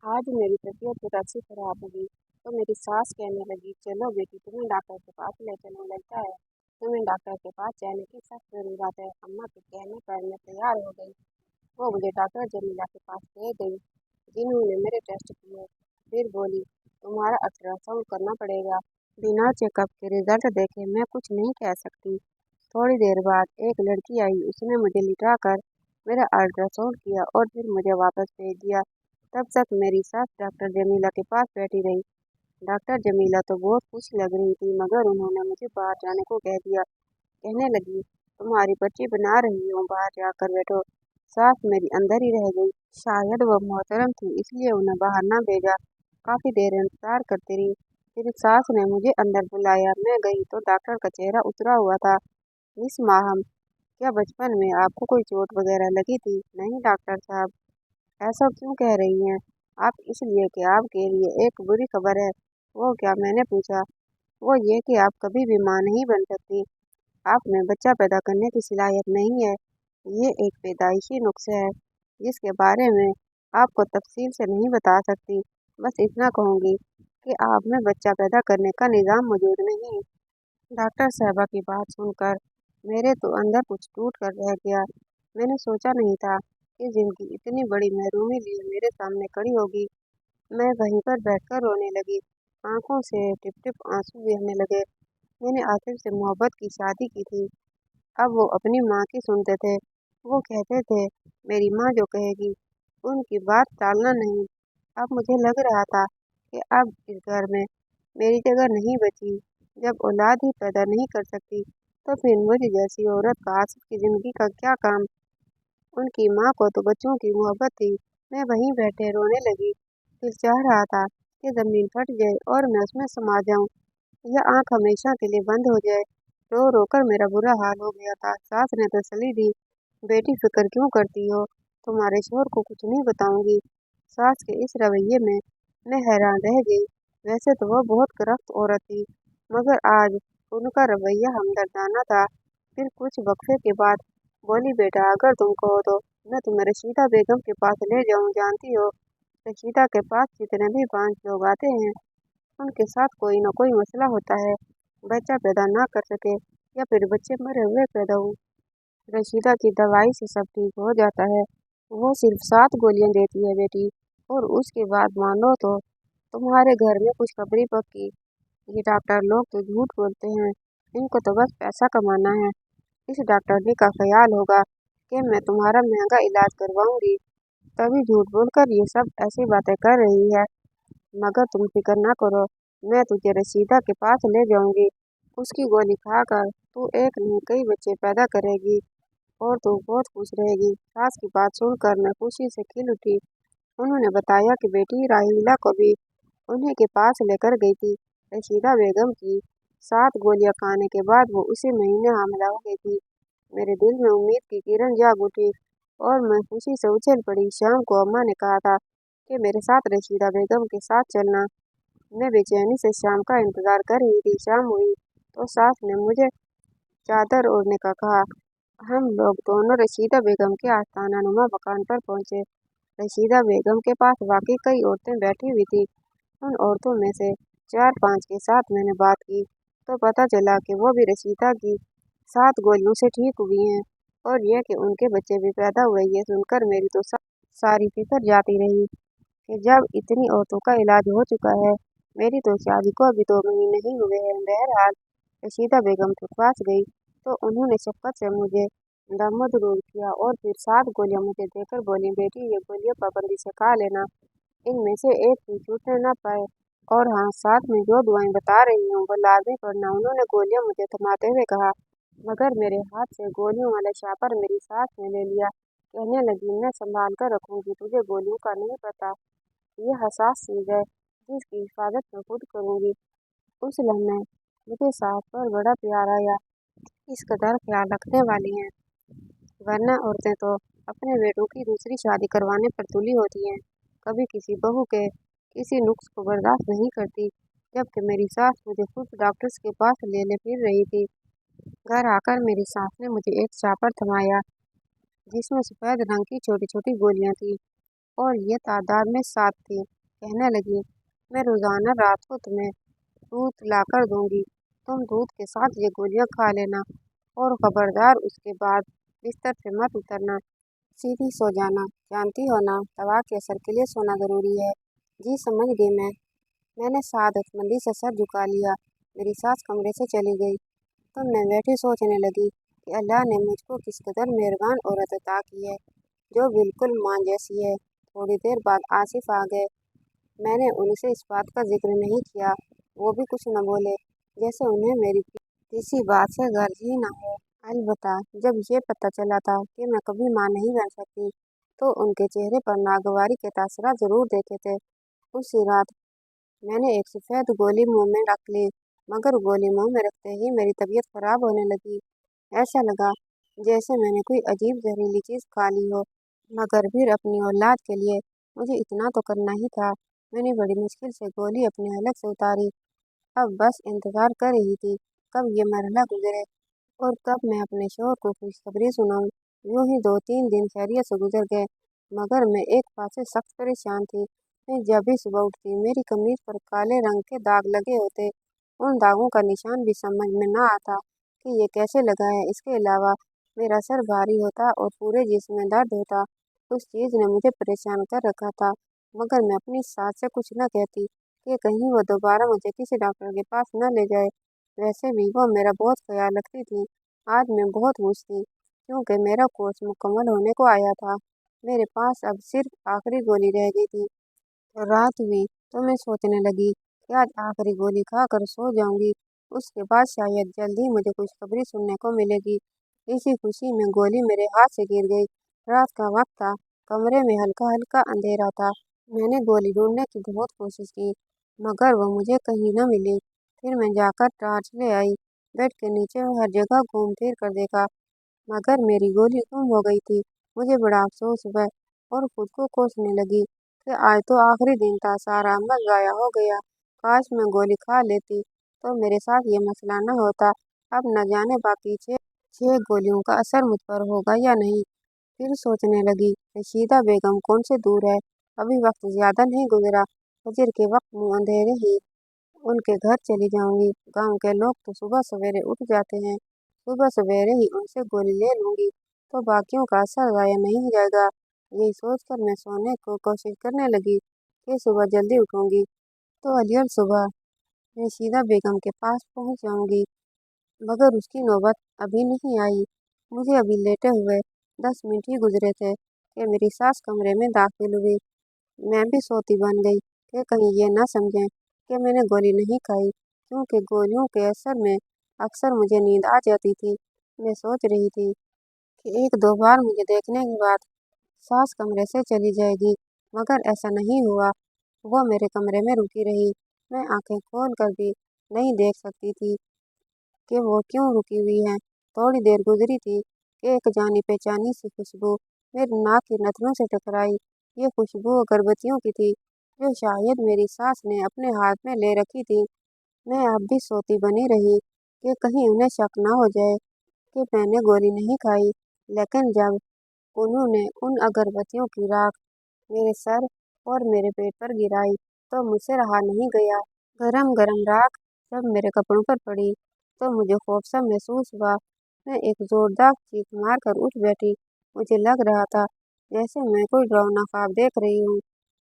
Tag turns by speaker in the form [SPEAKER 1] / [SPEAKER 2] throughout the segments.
[SPEAKER 1] आज मेरी तबीयत जरा सी खराब हुई तो मेरी सास कहने लगी, चलो बेटी तुम्हें डॉक्टर के पास ले चलने लगता है। तुम्हें डॉक्टर के पास जाने की सख्त जरूरत है। अम्मा के कहने पर मैं तैयार हो गई। वो मुझे डॉक्टर जमीला के पास ले गई, जिन्होंने मेरे टेस्ट किए। फिर बोली, तुम्हारा अल्ट्रासाउंड करना पड़ेगा। बिना चेकअप के रिजल्ट देखे मैं कुछ नहीं कह सकती। थोड़ी देर बाद एक लड़की आई, उसने मुझे लिटा कर मेरा अल्ट्रासाउंड किया और फिर मुझे वापस भेज दिया। तब तक मेरी सास डॉक्टर जमीला के पास बैठी रही। डॉक्टर जमीला तो बहुत खुश लग रही थी, मगर उन्होंने मुझे बाहर जाने को कह दिया। कहने लगी, तुम्हारी बच्ची बना रही हूँ, बाहर जाकर बैठो। सास मेरी अंदर ही रह गई। शायद वह मोहतरम थी, इसलिए उन्हें बाहर ना भेजा। काफी देर इंतजार करती रही। फिर सास ने मुझे अंदर बुलाया। मैं गई तो डॉक्टर का चेहरा उतरा हुआ था। मिस माहम, क्या बचपन में आपको कोई चोट वगैरह लगी थी? नहीं डॉक्टर साहब। ऐसा क्यों कह रही हैं आप? इसलिए कि आपके लिए एक बुरी खबर है। वो क्या? मैंने पूछा। वो ये कि आप कभी भी मां नहीं बन सकती। आप में बच्चा पैदा करने की सलाहियत नहीं है। ये एक पैदाइशी नुक्स है, जिसके बारे में आपको तफसील से नहीं बता सकती। बस इतना कहूँगी कि आप में बच्चा पैदा करने का निज़ाम मौजूद नहीं। डॉक्टर साहबा की बात सुनकर मेरे तो अंदर कुछ टूट कर रह गया। मैंने सोचा नहीं था कि जिनकी इतनी बड़ी महरूमी लिए मेरे सामने खड़ी होगी। मैं वहीं पर बैठकर रोने लगी। आंखों से टिप टिप आंसू बहने लगे। मैंने आसिफ से मोहब्बत की शादी की थी। अब वो अपनी माँ की सुनते थे। वो कहते थे, मेरी माँ जो कहेगी उनकी बात टालना नहीं। अब मुझे लग रहा था कि अब इस घर में मेरी जगह नहीं बची। जब औलाद ही पैदा नहीं कर सकती, तो फिर मुझ जैसी औरत का आसिफ की जिंदगी का क्या काम? उनकी माँ को तो बच्चों की मोहब्बत थी। मैं वहीं बैठे रोने लगी। दिल चाह रहा था कि जमीन फट जाए और मैं उसमें समा जाऊं, या आंख हमेशा के लिए बंद हो जाए। रो रो कर मेरा बुरा हाल हो गया था। सास ने तसल्ली दी, बेटी फिक्र क्यों करती हो? तुम्हारे शोहर को कुछ नहीं बताऊंगी। सास के इस रवैये में मैं हैरान रह गई। वैसे तो वह बहुत करप्ट औरत थी, मगर आज उनका रवैया हमदर्दाना था। फिर कुछ वक्फे के बाद बोली, बेटा अगर तुम कहो तो मैं तुम्हें रशीदा बेगम के पास ले जाऊं। जानती हो, रशीदा के पास जितने भी 5 लोग आते हैं, उनके साथ कोई न कोई मसला होता है। बच्चा पैदा ना कर सके, या फिर बच्चे मरे हुए पैदा हो। रशीदा की दवाई से सब ठीक हो जाता है। वो सिर्फ 7 गोलियां देती है बेटी, और उसके बाद मानो तो तुम्हारे घर में कुछ खबरी पक्की। ये डॉक्टर लोग तो झूठ बोलते हैं, इनको तो बस पैसा कमाना है। इस डॉक्टरनी का ख्याल होगा कि मैं तुम्हारा महंगा इलाज करवाऊंगी, तभी झूठ बोलकर ये सब ऐसी बातें कर रही है। मगर तुम फिक्र ना करो, मैं तुझे रशीदा के पास ले जाऊंगी। उसकी गोली खाकर तू एक नहीं कई बच्चे पैदा करेगी, और तू बहुत खुश रहेगी। सास की बात सुनकर मैं खुशी से खिल उठी। उन्होंने बताया कि बेटी राहीला को भी उन्हीं के पास लेकर गई थी। रशीदा बेगम की 7 गोलियां खाने के बाद वो उसी महीने हामिला हो गई थी। मेरे दिल में उम्मीद की किरण जाग उठी, और मैं खुशी से उछल पड़ी। शाम को अम्मा ने कहा था कि मेरे साथ रशीदा बेगम के साथ चलना। मैं बेचैनी से शाम का इंतजार कर रही थी। शाम हुई तो सास ने मुझे चादर ओढ़ने का कहा। हम लोग दोनों रशीदा बेगम के आस्थाना नुमा मकान पर पहुंचे। रशीदा बेगम के पास वाकई कई औरतें बैठी हुई थी। उन औरतों में से 4-5 के साथ मैंने बात की तो पता चला कि वो भी रशीदा की 7 गोलियों से ठीक हुई हैं, और यह कि उनके बच्चे भी पैदा हुए। ये सुनकर मेरी तो सारी फिक्र जाती रही कि जब इतनी औरतों का इलाज हो चुका है, मेरी तो शादी को अभी 2 महीने ही हुए हैं। बहरहाल रशीदा बेगम के पास गई तो उन्होंने शफकत से मुझे दामदरूर किया, और फिर 7 गोलियां मुझे देकर बोली, बेटी ये गोलियां पाबंदी से खा लेना, इनमें से एक भी छूटने ना पाए। और हाँ, साथ में जो दुआएं बता रही हूँ वो लाजमी पढ़ना। उन्होंने गोलियां मुझे थमाते हुए कहा, मगर मेरे हाथ से गोलियों वाला शापर मेरी सास ने ले लिया। कहने लगी, मैं संभाल कर रखूंगी, तुझे गोलियों का नहीं पता। ये हसास चीज है जिसकी हिफाजत मैं खुद करूंगी। उस लम्हे मुझे सास पर बड़ा प्यार आया। इस कदर ख्याल रखने वाली हैं, वरना औरतें तो अपने बेटों की दूसरी शादी करवाने पर तुली होती हैं, कभी किसी बहू के किसी नुक्स को बर्दाश्त नहीं करती। जबकि मेरी सास मुझे खुद डॉक्टर्स के पास लेने फिर रही थी। घर आकर मेरी सास ने मुझे एक चापर थमाया, जिसमें सफ़ेद रंग की छोटी छोटी गोलियां थी। और ये तादाद में 7 थी। कहने लगी, मैं रोजाना रात को तुम्हें दूध लाकर दूंगी, तुम दूध के साथ ये गोलियां खा लेना और खबरदार उसके बाद बिस्तर से मत उतरना, सीधी सो जाना। जानती हो ना, दवा के असर के लिए सोना जरूरी है। जी समझ गई मैंने सादतमंदी से सर झुका लिया। मेरी सास कमरे से चली गई तो मैं बैठी सोचने लगी कि अल्लाह ने मुझको किस कदर मेहरबान औरत अता की है, जो बिल्कुल माँ जैसी है। थोड़ी देर बाद आसिफ आ गए। मैंने उनसे इस बात का जिक्र नहीं किया, वो भी कुछ न बोले, जैसे उन्हें मेरी किसी बात से गर्ज ही ना हो। अलबत्ता जब ये पता चला था कि मैं कभी माँ नहीं बन सकती, तो उनके चेहरे पर नागवारी के तासरात जरूर देखे थे। उसी रात मैंने एक सफ़ेद गोली मुंह में रख ली, मगर गोली मुंह में रखते ही मेरी तबीयत खराब होने लगी। ऐसा लगा जैसे मैंने कोई अजीब जहरीली चीज़ खा ली हो। मगर फिर अपनी औलाद के लिए मुझे इतना तो करना ही था। मैंने बड़ी मुश्किल से गोली अपने हलक से उतारी। अब बस इंतजार कर रही थी कब ये मरहला गुजरे और कब मैं अपने शोहर को खुशखबरी सुनाऊं। यूं ही 2-3 दिन खैरियत से गुजर गए, मगर मैं एक बात से सख्त परेशान थी। मैं जब भी सुबह उठती, मेरी कमीज पर काले रंग के दाग लगे होते। उन दागों का निशान भी समझ में ना आता कि ये कैसे लगा है। इसके अलावा मेरा सर भारी होता और पूरे जिस्म में दर्द होता। उस चीज़ ने मुझे परेशान कर रखा था, मगर मैं अपनी सास से कुछ न कहती कि कहीं वो दोबारा मुझे किसी डॉक्टर के पास न ले जाए। वैसे भी वो मेरा बहुत ख्याल रखती थी। आज मैं बहुत खुश थी, क्योंकि मेरा कोर्स मुकम्मल होने को आया था। मेरे पास अब सिर्फ आखिरी गोली रह गई थी। रात हुई तो मैं सोचने लगी कि आज आखिरी गोली खाकर सो जाऊंगी। उसके बाद शायद जल्दी मुझे खुशखबरी सुनने को मिलेगी। इसी खुशी में गोली मेरे हाथ से गिर गई। रात का वक्त था, कमरे में हल्का हल्का अंधेरा था। मैंने गोली ढूंढने की बहुत कोशिश की, मगर वो मुझे कहीं न मिली। फिर मैं जाकर टॉर्च ले आई, बेड के नीचे हर जगह घूम फिर कर देखा, मगर मेरी गोली गुम हो गई थी। मुझे बड़ा अफसोस हुआ और खुद को कोसने लगी कि आज तो आखिरी दिन था, सारा अमल ज़ाया हो गया। काश मैं गोली खा लेती तो मेरे साथ ये मसला न होता। अब न जाने बाकी छह गोलियों का असर मुझ पर होगा या नहीं। फिर सोचने लगी, रशीदा बेगम कौन से दूर है, अभी वक्त ज्यादा नहीं गुजरा। फजर के वक्त मुँह अंधेरे ही उनके घर चली जाऊंगी। गांव के लोग तो सुबह सवेरे उठ जाते हैं, सुबह सवेरे ही उनसे गोली ले लूंगी तो बाकियों का असर ज़ाया नहीं जाएगा। यही सोचकर मैं सोने को कोशिश करने लगी कि सुबह जल्दी उठूंगी तो अलियल सुबह रशीदा बेगम के पास पहुंच जाऊंगी। मगर उसकी नौबत अभी नहीं आई। मुझे अभी लेटे हुए 10 मिनट ही गुजरे थे कि मेरी सास कमरे में दाखिल हुई। मैं भी सोती बन गई कि कहीं ये ना समझें कि मैंने गोली नहीं खाई, क्योंकि गोलियों के असर में अक्सर मुझे नींद आ जाती थी। मैं सोच रही थी कि एक दो बार मुझे देखने के बाद सास कमरे से चली जाएगी, मगर ऐसा नहीं हुआ। वो मेरे कमरे में रुकी रही। मैं आंखें खोल कर भी नहीं देख सकती थी कि वो क्यों रुकी हुई है। थोड़ी देर गुजरी थी कि एक जानी पहचानी सी खुशबू मेरी नाक की नथनों से टकराई। ये खुशबू अगरबत्तियों की थी, जो शायद मेरी सास ने अपने हाथ में ले रखी थी। मैं अब भी सोती बनी रही कि कहीं उन्हें शक ना हो जाए कि मैंने गोली नहीं खाई। लेकिन जब उन्होंने उन अगरबत्तियों की राख मेरे सर और मेरे पेट पर गिराई, तो मुझसे रहा नहीं गया। गरम गरम राख जब मेरे कपड़ों पर पड़ी तो मुझे खौफ सा महसूस हुआ। मैं एक जोरदार चीख मारकर उठ बैठी। मुझे लग रहा था जैसे मैं कोई डरावना ख्वाब देख रही हूँ।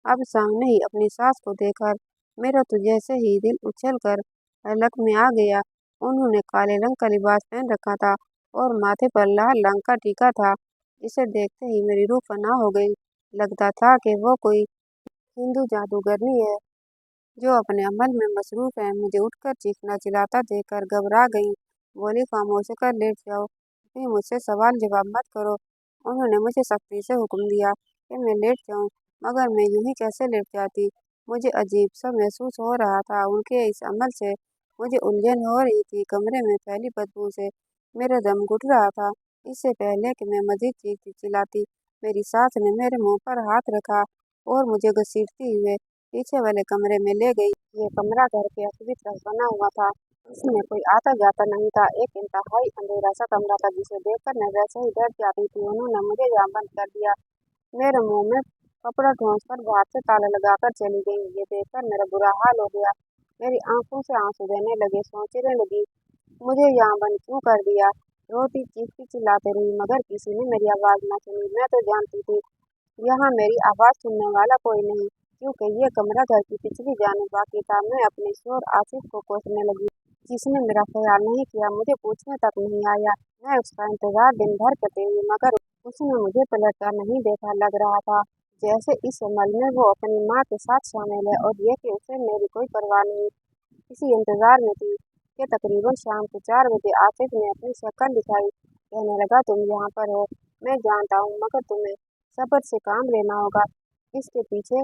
[SPEAKER 1] अब सामने ही अपनी सास को देखकर मेरा तो जैसे ही दिल उछल कर हलक में आ गया। उन्होंने काले रंग का लिबास पहन रखा था और माथे पर लाल रंग का टीका था। इसे देखते ही मेरी रूह फना हो गई। लगता था कि वो कोई हिंदू जादूगरनी है जो अपने अमल में मसरूफ है। मुझे उठकर चीखना चिल्लाता देखकर घबरा गई। बोली, खामोश होकर लेट जाओ, कहीं मुझसे सवाल जवाब मत करो। उन्होंने मुझे सख्ती से हुक्म दिया कि मैं लेट जाऊं, मगर मैं यूं ही कैसे लेट जाती। मुझे अजीब सा महसूस हो रहा था। उनके इस अमल से मुझे उलझन हो रही थी। कमरे में फैली बदबू से मेरा दम घुट रहा था। इससे पहले कि मैं मजीद चीखती चिल्लाती, मेरी सास ने मेरे मुंह पर हाथ रखा और मुझे घसीटती हुए पीछे वाले कमरे में ले गई। ये कमरा घर के असली तरफ बना हुआ था। इसमें कोई आता जाता नहीं था। एक इंतहाई अंधेरा सा कमरा था, जिसे देखकर मैं वैसे ही डर जाती थी। उन्होंने मुझे यहाँ बंद कर दिया। मेरे मुंह में कपड़ा ढूंढकर बाहर से ताला लगाकर चली गई। ये देखकर मेरा बुरा हाल हो गया। मेरी आंखों से आंसू बहने लगे। सोचने लगी, मुझे यहाँ बंद क्यों कर दिया। रोती चीखती चिल्लाती रही, मगर किसी ने मेरी आवाज न सुनी। मैं तो जानती थी यहाँ मेरी आवाज सुनने वाला कोई नहीं, क्योंकि ये कमरा घर की पिछली जानिब बाकी था। मैं अपने शोर आसिफ को कोसने लगी, जिसने मेरा ख्याल नहीं किया, मुझे पूछने तक नहीं आया। मैं उसका इंतजार दिन भर करती हुई, मगर उसने मुझे पलटकर नहीं देखा। लग रहा था जैसे इस अमल में वो अपनी माँ के साथ शामिल है, और ये कि उसे मेरी कोई परवाह नहीं। इसी इंतजार में थी कि तकरीबन शाम को 4 बजे आसिफ ने अपनी शक्ल दिखाई। कहने लगा, तुम यहाँ पर हो, मैं जानता हूँ, मगर तुम्हें सब्र से काम लेना होगा। इसके पीछे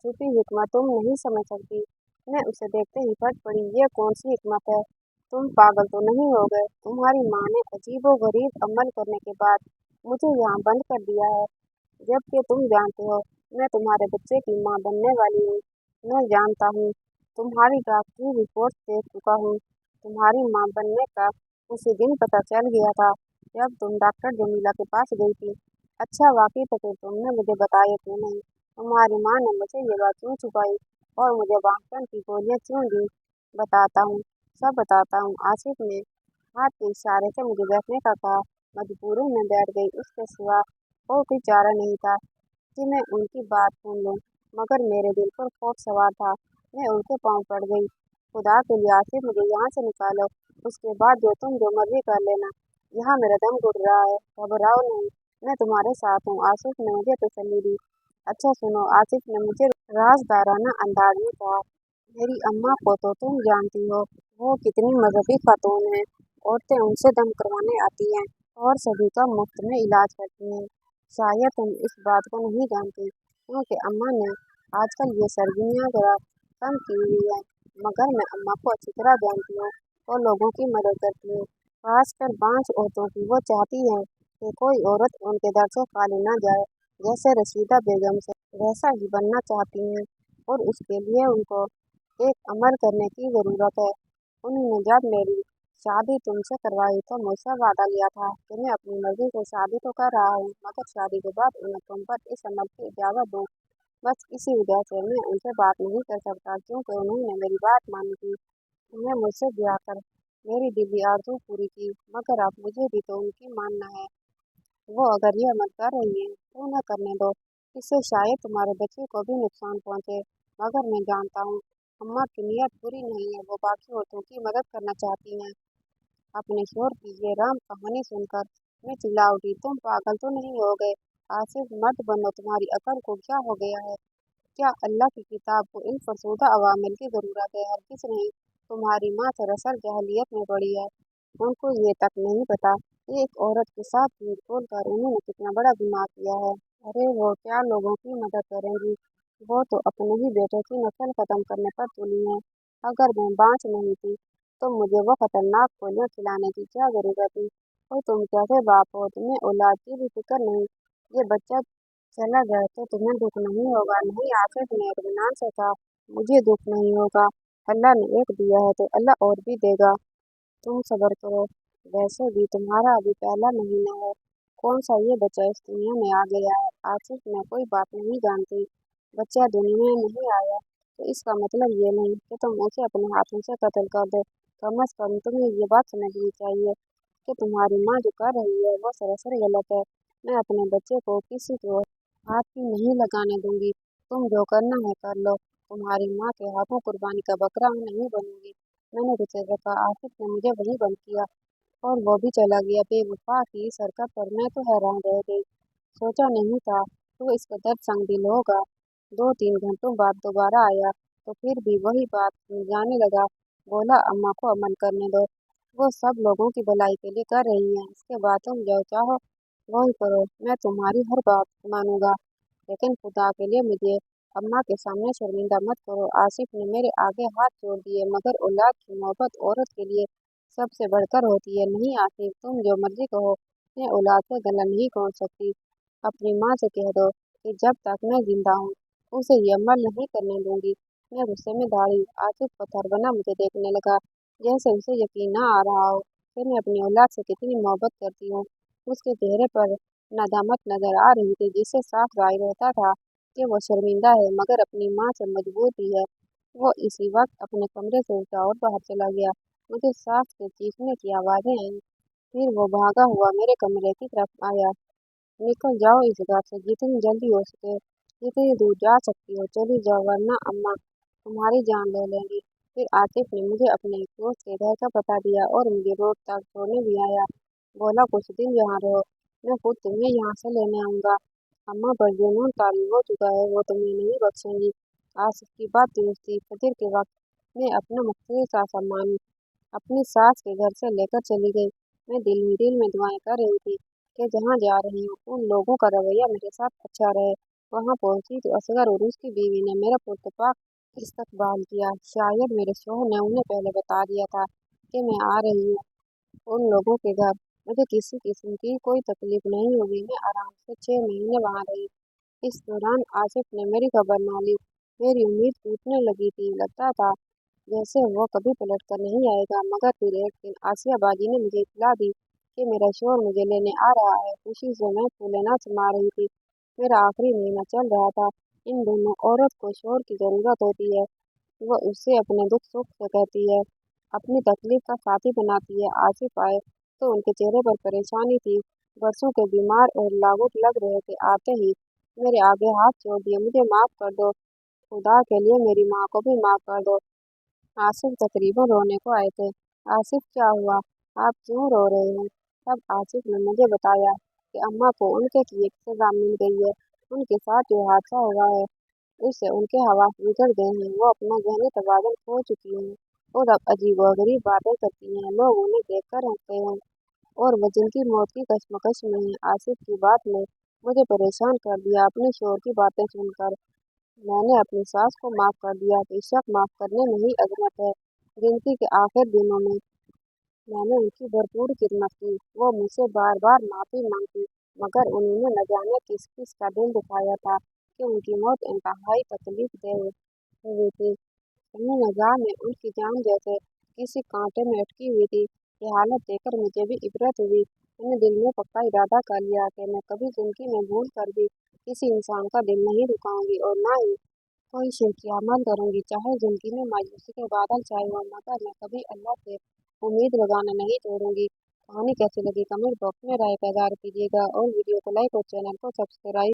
[SPEAKER 1] छुपी हिकमत तुम नहीं समझ सकती। मैं उसे देखते ही फट पड़ी। ये कौन सी हिकमत है? तुम पागल तो नहीं हो गए? तुम्हारी माँ ने अजीबोगरीब अमल करने के बाद मुझे यहाँ बंद कर दिया है, जबकि तुम जानते हो मैं तुम्हारे बच्चे की माँ बनने वाली हूँ। मैं जानता हूँ, तुम्हारी डॉक्टरी रिपोर्ट देख चुका हूँ। तुम्हारी माँ बनने का उसी दिन पता चल गया था, जब तुम डॉक्टर जमीला के पास गई थी। अच्छा, वाकई तो फिर तुमने मुझे बताया क्यों नहीं? तुम्हारी माँ ने मुझे ये बात क्यों छुपाई, और मुझे वाकई की गोलियां क्यों दी? बताता हूँ, सब बताता हूँ। आसिफ ने हाथ के इशारे से मुझे बैठने का कहा। मजबूरन में बैठ गई। उसके सिवा और कोई चारा नहीं था कि मैं उनकी बात सुन लूं, मगर मेरे दिल पर खौफ सवार था। मैं उनके पांव पड़ गई। खुदा के लिए आसिफ, मुझे यहाँ से निकालो। उसके बाद जो मर्जी कर लेना। यहाँ मेरा दम घुट रहा है। घबराओ नहीं, मैं तुम्हारे साथ हूँ। आसिफ ने मुझे तसल्ली दी। अच्छा सुनो, आसिफ ने मुझे राजदाराना अंदाज में कहा, मेरी अम्मा को तो तुम जानती हो, वो कितनी मजहबी खातून है। औरतें उनसे दम करवाने आती हैं और सभी का मुफ्त में इलाज करती हैं। शायद तुम इस बात को नहीं जानती, क्योंकि अम्मा ने आजकल ये सरगर्मियाँ जरा कम की हुई है, मगर मैं अम्मा को अच्छी तरह जानती हूँ। वो लोगों की मदद करती है, खासकर बांझ औरतों की। वो चाहती है कि कोई औरत उनके दर से खाली ना जाए। जैसे रशीदा बेगम से वैसा ही बनना चाहती हैं, और उसके लिए उनको एक अमल करने की ज़रूरत है। उन्होंने जब मेरी शादी तुमसे करवाई तो मुझसे वादा लिया था कि मैं अपनी मर्जी से शादी तो कर रहा हूँ, मगर शादी के बाद उन्हें तुम पर इस अमल की इजाज़त दूँ। बस इसी वजह से मैं उनसे बात नहीं कर सकता, क्योंकि उन्होंने मेरी बात मानी थी। उन्हें मुझसे ब्याह कर मेरी दिली आरज़ू पूरी की, मगर अब मुझे भी तो उनकी मानना है। वो अगर ये अमल कर रही हैं तो उन्हें करने दो। इससे शायद तुम्हारे बच्चे को भी नुकसान पहुंचे, मगर मैं जानता हूँ अम्मा की नीयत बुरी नहीं है। वो बाकी औरतों की मदद करना चाहती हैं। अपने शोर की ये राम कहानी सुनकर मैं चिल्ला उठी, तुम पागल तो नहीं हो गए? आसिफ, मर्द बनो, तुम्हारी अकल को क्या हो गया है? क्या अल्लाह की किताब को इन फरसुदा अवामिल की ज़रूरत है? हरगिज़ नहीं। तुम्हारी माँ दरअसल जहलियत में पड़ी है। उनको ये तक नहीं पता कि एक औरत के साथ झूठ बोलकर उन्होंने कितना बड़ा गुनाह किया है। अरे वो क्या लोगों की मदद करेंगी? वो तो अपने ही बेटे की नस्ल खत्म करने पर तुली हैं। अगर मैं बाँच नहीं थी तो मुझे वो खतरनाक गोलियां खिलाने की क्या जरूरत थी? और तुम कैसे बाप हो? तुम्हें औलाद की भी फिक्र नहीं। ये बच्चा चला जाए तो तुम्हें दुख नहीं होगा? नहीं, आसिफ ने इत्मीनान से कहा, मुझे दुख नहीं होगा। अल्लाह ने एक दिया है तो अल्लाह और भी देगा। तुम सब्र करो। वैसे भी तुम्हारा अभी पहला महीना है। कौन सा ये बच्चा इस दुनिया में आ गया है? आसिफ, मैं कोई बात नहीं जानती। बच्चा दुनिया में नहीं आया तो इसका मतलब ये नहीं कि तुम उसे अपने हाथों से कत्ल कर दो। कम से कम तुम्हें ये बात समझनी चाहिए कि तुम्हारी माँ जो कर रही है वो सरासर गलत है। मैं अपने बच्चे को किसी को हाथ भी नहीं लगाने दूंगी। तुम जो करना है कर लो। तुम्हारी माँ के हाथों कुर्बानी का बकरा मैं नहीं बनूंगी। मैंने तुझे देखा, आसिफ ने मुझे वही बंद किया और वो भी चला गया। बेवफा की इस हरकत पर मैं तो हैरान रह गई। सोचा नहीं था तो इस कदर संगदिल होगा। 2-3 घंटों बाद दोबारा आया तो फिर भी वही बात समझाने लगा। बोला, अम्मा को अमल करने दो, वो सब लोगों की भलाई के लिए कर रही हैं। इसके बाद तुम जो चाहो वही करो, मैं तुम्हारी हर बात मानूंगा, लेकिन खुदा के लिए मुझे अम्मा के सामने शर्मिंदा मत करो। आसिफ ने मेरे आगे हाथ जोड़ दिए, मगर औलाद की मोहब्बत औरत के लिए सबसे बढ़कर होती है। नहीं आसिफ, तुम जो मर्जी कहो, मैं औलाद से गला नहीं घोंट सकती। अपनी माँ से कह दो कि जब तक मैं जिंदा हूँ उसे ये अमल नहीं करने दूंगी। मैं गुस्से में दौड़ी। आसिफ पत्थर बना मुझे देखने लगा, जैसे उसे यकीन न आ रहा हो कि मैं अपनी औलाद से कितनी मोहब्बत करती हूँ। उसके चेहरे पर नदामत नजर आ रही थी, जिससे साफ जाहिर होता था कि वो शर्मिंदा है मगर अपनी माँ से मजबूर भी है। वो इसी वक्त अपने कमरे से उठा और बाहर चला गया। मुझे सास के चीखने की आवाज़ें आई। फिर वो भागा हुआ मेरे कमरे की तरफ आया। निकल जाओ इस घर से जितनी जल्दी हो सके, जितनी दूर जा सकती हो चली जाओ वरना अम्मा तुम्हारी जान ले लेंगी। फिर आतिफ ने मुझे अपने एक दोस्त के घर का पता दिया और मुझे रोड तक छोड़ने भी आया। बोला कुछ दिन यहाँ रहो, मैं खुद तुम्हें यहाँ से लेने आऊँगा। अम्मा पर जुनून तारी हो चुका है, वो तुम्हें नहीं बख्शेंगी। आसिफ की बात दुरुस्त थी। फजर के वक्त मैं अपना मुख्तलिफ सा सामान अपनी सास के घर से लेकर चली गई। मैं दिल ही दिल में दुआएं कर रही थी कि जहाँ जा रही हूँ उन लोगों का रवैया मेरे साथ अच्छा रहे। वहाँ पहुंची तो असगर और उसकी बीवी ने मेरा पुरतपाक इस्तकबाल किया। शायद मेरे शोहर ने उन्हें पहले बता दिया था कि मैं आ रही हूँ उन लोगों के घर। मुझे किसी किस्म की कोई तकलीफ नहीं हुई। मैं आराम से 6 महीने वहाँ रही। इस दौरान आसिफ ने मेरी खबर ना ली। मेरी उम्मीद टूटने लगी थी। लगता था जैसे वो कभी पलट कर नहीं आएगा। मगर फिर एक दिन आसिया बाजी ने मुझे इत्तला दी कि मेरा शोहर मुझे लेने आ रहा है। खुशी से मैं फूले न समा रही थी। मेरा आखिरी महीना चल रहा था। इन दोनों औरत को शोहर की जरूरत होती है। वो उससे अपने दुख सुख से कहती है, अपनी तकलीफ का साथी बनाती है। आसिफ आए तो उनके चेहरे पर परेशानी थी। बरसों के बीमार और लागुट लग रहे थे। आते ही मेरे आगे हाथ जोड़ दिए, मुझे माफ कर दो, खुदा के लिए मेरी माँ को भी माफ कर दो। आसिफ तकरीबन रोने को आए थे। आसिफ क्या हुआ, आप क्यों रो रहे हैं? तब आसिफ ने मुझे बताया कि अम्मा को उनके किए की सजा मिल गई है। उनके साथ जो हादसा हुआ है उससे उनके हवास बिगड़ गए हैं। वो अपना ज़हनी तवाज़ुन खो चुकी हैं और अब अजीबोगरीब बातें करती हैं। लोग उन्हें देखकर हंसते हैं और वो जिनकी मौत की कश्मकश में है। आसिफ की बात ने मुझे परेशान कर दिया। अपने शोर की बातें सुनकर मैंने अपनी सास को माफ कर दिया। बेशक माफ करने में ही अजमत है। जिंदगी के आखिर दिनों में मैंने उनकी भरपूर खिदमत की। वो मुझसे बार बार माफी मांगती मगर उन्होंने न जाने किस किस का दिल दुखाया था कि उनकी मौत इंतहाई तकलीफ दे हुई थी। कहीं निगाह में उनकी जान जैसे किसी कांटे में अटकी हुई थी। ये हालत देखकर मुझे भी इबरत हुई। मैंने दिल में पक्का इरादा कर लिया कि मैं कभी जिंदगी में भूल कर भी किसी इंसान का दिल नहीं दुखाऊंगी और ना ही कोई शे की अमल करूंगी। चाहे जिंदगी में मायूसी के बादल छाए हों मगर मैं कभी अल्लाह से उम्मीद लगाना नहीं छोड़ूंगी। कहानी कैसी लगी कमेंट बॉक्स में राय का इज़हार कीजिएगा और वीडियो को लाइक और चैनल को सब्सक्राइब